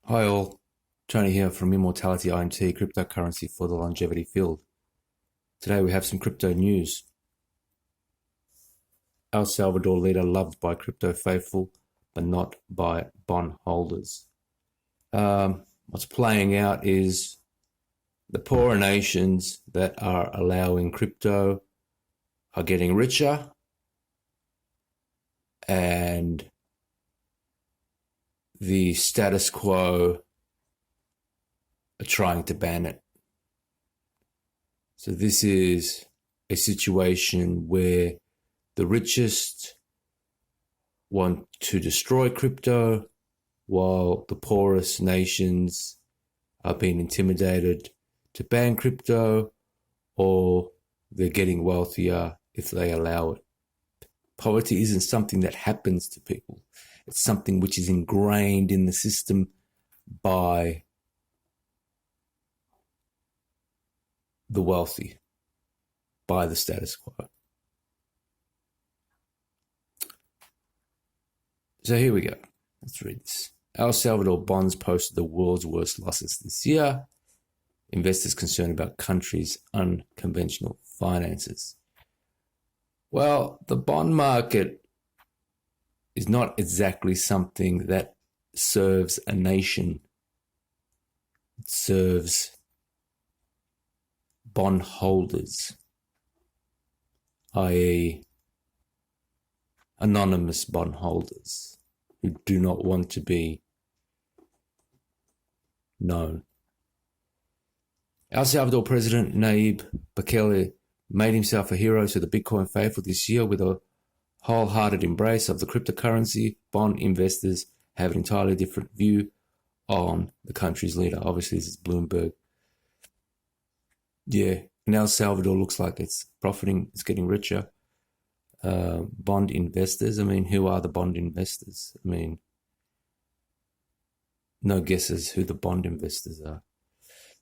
Hi all, Tony here from Immortality INT, cryptocurrency for the longevity field. Today we have some crypto news. El Salvador leader loved by crypto faithful, but not by bond holders. What's playing out is the poorer nations that are allowing crypto are getting richer, and the status quo are trying to ban it. So this is a situation where the richest want to destroy crypto while the poorest nations are being intimidated to ban crypto, or they're getting wealthier if they allow it. Poverty isn't something that happens to people. It's something which is ingrained in the system by the wealthy, by the status quo. So here we go. Let's read this. El Salvador bonds posted the world's worst losses this year. Investors concerned about country's unconventional finances. Well, the bond market is not exactly something that serves a nation. It serves bond holders, i.e. anonymous bond holders who do not want to be known. El Salvador President Nayib Bukele made himself a hero to the Bitcoin faithful this year with a wholehearted embrace of the cryptocurrency. Bond investors have an entirely different view on the country's leader. Obviously, this is Bloomberg. Yeah, and El Salvador looks like it's profiting, it's getting richer. Bond investors, who are the bond investors? No guesses who the bond investors are.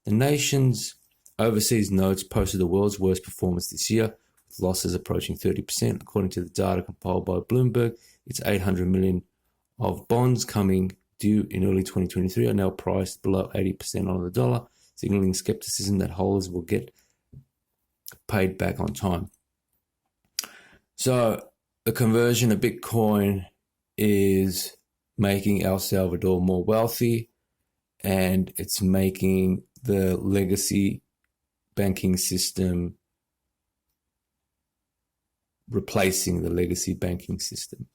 The nation's overseas notes posted the world's worst performance this year, with losses approaching 30%. According to the data compiled by Bloomberg, it's 800 million of bonds coming due in early 2023 are now priced below 80% on the dollar, signaling skepticism that holders will get paid back on time. So the conversion of Bitcoin is making El Salvador more wealthy, and it's making the legacy banking system replacing the legacy banking system.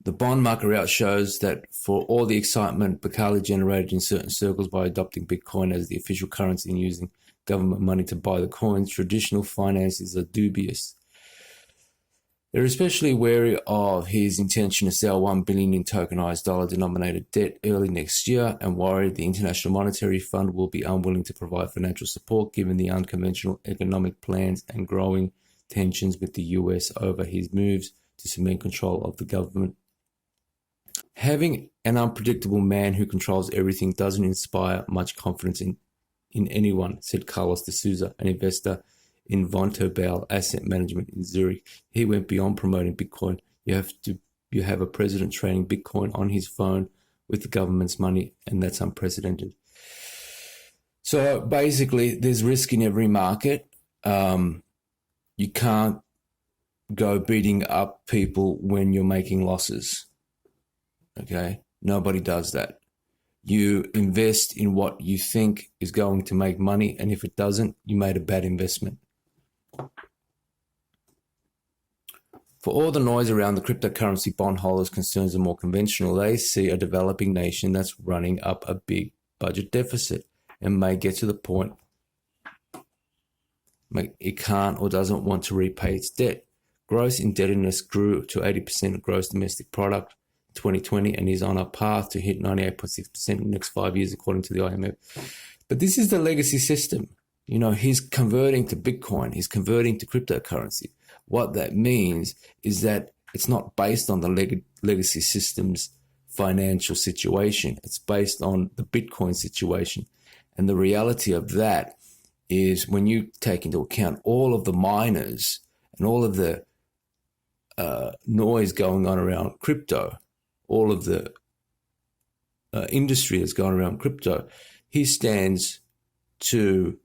The bond market route shows that for all the excitement Bukele generated in certain circles by adopting Bitcoin as the official currency and using government money to buy the coins, traditional finances are dubious. They're especially wary of his intention to sell $1 billion in tokenized dollar-denominated debt early next year, and worried the International Monetary Fund will be unwilling to provide financial support given the unconventional economic plans and growing tensions with the US over his moves to cement control of the government. Having an unpredictable man who controls everything doesn't inspire much confidence in anyone, said Carlos de Souza, an investor in Vontobel Asset Management in Zurich. He went beyond promoting Bitcoin. You have a president trading Bitcoin on his phone with the government's money, and that's unprecedented. So basically, there's risk in every market. You can't go beating up people when you're making losses. Okay? Nobody does that. You invest in what you think is going to make money, and if it doesn't, you made a bad investment. For all the noise around the cryptocurrency bondholders' concerns are more conventional, they see a developing nation that's running up a big budget deficit and may get to the point it can't or doesn't want to repay its debt. Gross indebtedness grew to 80% of gross domestic product in 2020 and is on a path to hit 98.6% in the next 5 years, according to the IMF. But this is the legacy system. He's converting to Bitcoin. He's converting to cryptocurrency. What that means is that it's not based on the legacy system's financial situation. It's based on the Bitcoin situation. And the reality of that is when you take into account all of the miners and all of the noise going on around crypto, all of the industry that's going around crypto, he stands to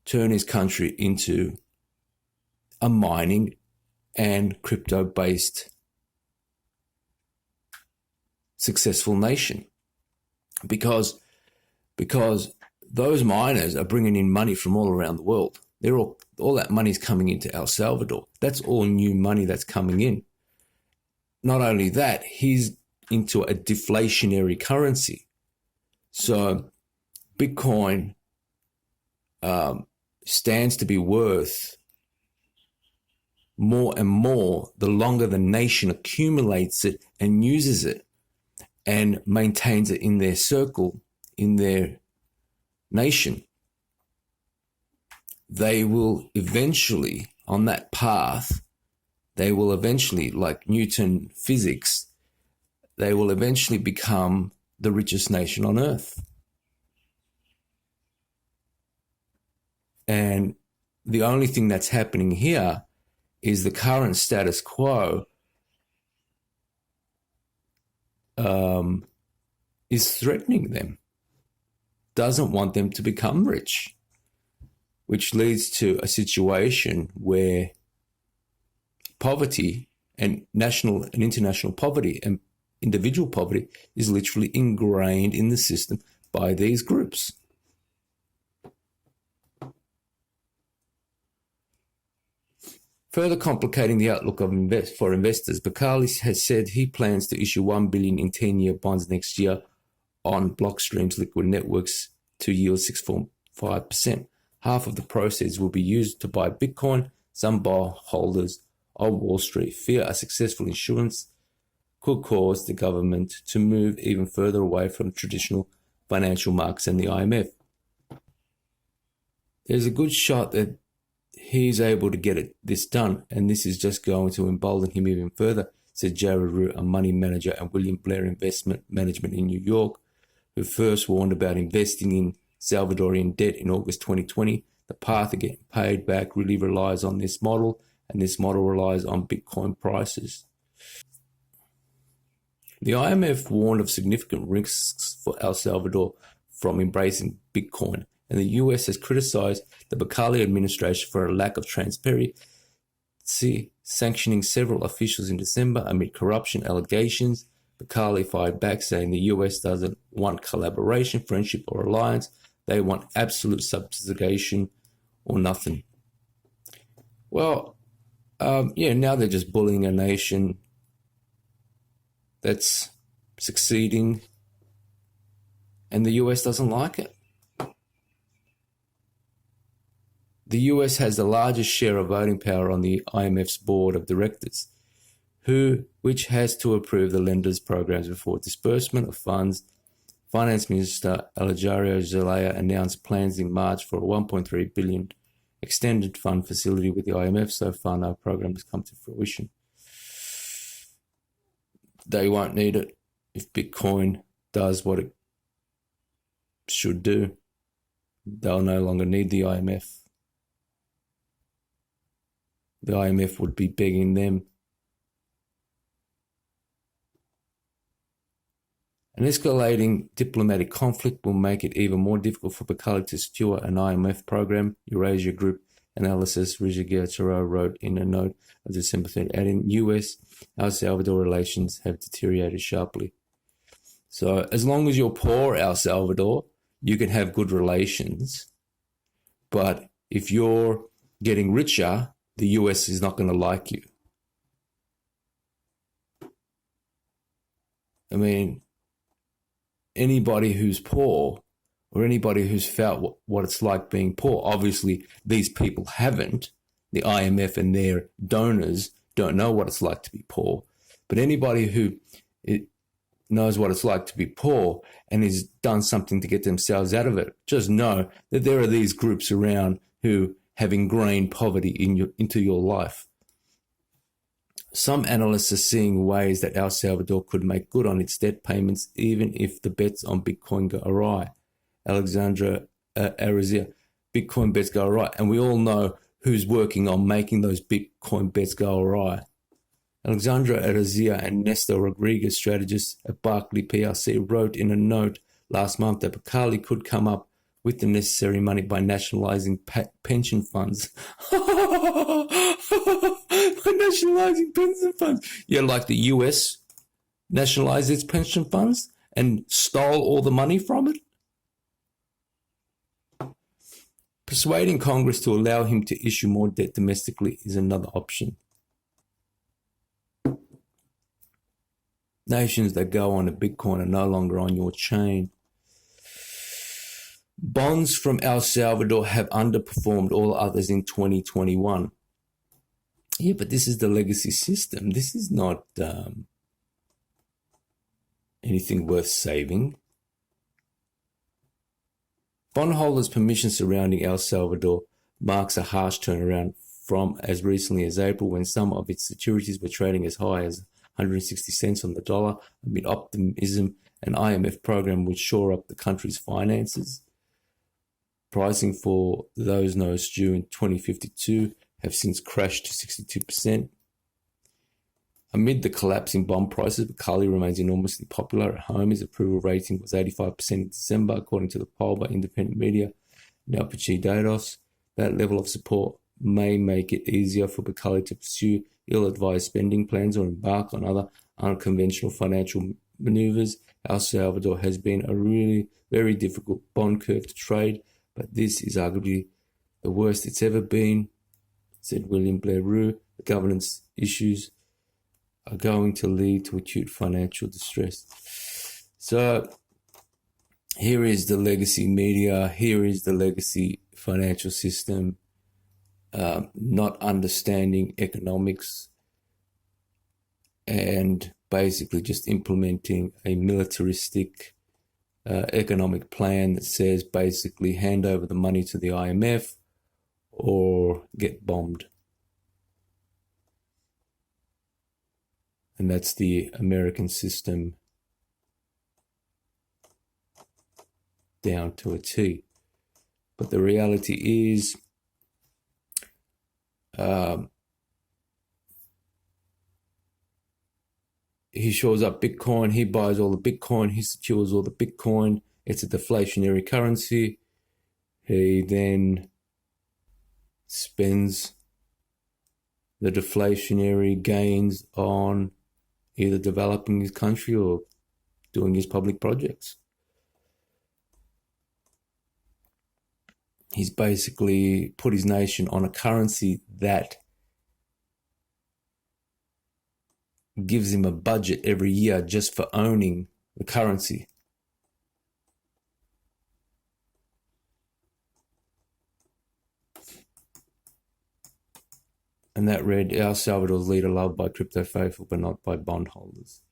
turn his country into a mining and crypto-based successful nation, because those miners are bringing in money from all around the world. All that money's coming into El Salvador. That's all new money that's coming in. Not only that, he's into a deflationary currency. So Bitcoin stands to be worth more and more the longer the nation accumulates it and uses it and maintains it in their circle, in their nation. They will eventually, on that path, like Newton physics, they will eventually become the richest nation on earth. And the only thing that's happening here is the current status quo is threatening them, doesn't want them to become rich, which leads to a situation where poverty and national and international poverty and individual poverty is literally ingrained in the system by these groups. Further complicating the outlook for investors, Bakali has said he plans to issue $1 billion in 10-year bonds next year on Blockstream's liquid networks to yield 6.5%. Half of the proceeds will be used to buy Bitcoin. Some bondholders on Wall Street fear a successful issuance could cause the government to move even further away from traditional financial markets and the IMF. There's a good shot that he's able to get this done, and this is just going to embolden him even further, said Jared Root, a money manager at William Blair Investment Management in New York, who first warned about investing in Salvadorian debt in August 2020. The path of getting paid back really relies on this model, and this model relies on Bitcoin prices. The IMF warned of significant risks for El Salvador from embracing Bitcoin, and the US has criticized the Bakali administration for a lack of transparency, sanctioning several officials in December amid corruption allegations. Bakali fired back, saying the US doesn't want collaboration, friendship, or alliance. They want absolute subjugation or nothing. Well, now they're just bullying a nation that's succeeding, and the US doesn't like it. The US has the largest share of voting power on the IMF's board of directors, which has to approve the lenders' programs before disbursement of funds. Finance Minister Alejandro Zelaya announced plans in March for a $1.3 billion extended fund facility with the IMF. So far, no program has come to fruition. They won't need it if Bitcoin does what it should do. They'll no longer need the IMF. The IMF would be begging them. An escalating diplomatic conflict will make it even more difficult for Bakali to secure an IMF program, Eurasia Group analysis Rijigataro wrote in a note of December 3rd, adding US-El Salvador relations have deteriorated sharply. So as long as you're poor, El Salvador, you can have good relations. But if you're getting richer, the US is not going to like you. I mean, anybody who's poor or anybody who's felt what it's like being poor, obviously these people haven't. The IMF and their donors don't know what it's like to be poor. But anybody who knows what it's like to be poor and has done something to get themselves out of it, just know that there are these groups around who have ingrained poverty into your life. Some analysts are seeing ways that El Salvador could make good on its debt payments even if the bets on Bitcoin go awry. Alexandra Arizia, Bitcoin bets go awry. And we all know who's working on making those Bitcoin bets go awry. Alexandra Arazia and Nestor Rodriguez, strategists at Barclay PLC, wrote in a note last month that Bacali could come up with the necessary money by nationalising pension funds. By nationalising pension funds. Yeah, like the US nationalised its pension funds and stole all the money from it. Persuading Congress to allow him to issue more debt domestically is another option. Nations that go on a Bitcoin are no longer on your chain. Bonds from El Salvador have underperformed all others in 2021. Yeah, but this is the legacy system. This is not anything worth saving. Bondholders' permission surrounding El Salvador marks a harsh turnaround from as recently as April, when some of its securities were trading as high as 160 cents on the dollar amid optimism an IMF program would shore up the country's finances. Pricing for those notes due in 2052 have since crashed to 62%. Amid the collapsing bond prices, Bacali remains enormously popular at home. His approval rating was 85% in December, according to the poll by independent media Naupichi Datos. That level of support may make it easier for Bacali to pursue ill-advised spending plans or embark on other unconventional financial maneuvers. El Salvador has been a really very difficult bond curve to trade, but this is arguably the worst it's ever been, said William Blair Roux. The governance issues are going to lead to acute financial distress. So here is the legacy media, here is the legacy financial system, not understanding economics and basically just implementing a militaristic economic plan that says basically hand over the money to the IMF or get bombed. And that's the American system down to a T. But the reality is he shows up Bitcoin, he buys all the Bitcoin, he secures all the Bitcoin. It's a deflationary currency. He then spends the deflationary gains on either developing his country or doing his public projects. He's basically put his nation on a currency that gives him a budget every year just for owning the currency. And that read, El Salvador's leader loved by crypto faithful but not by bondholders.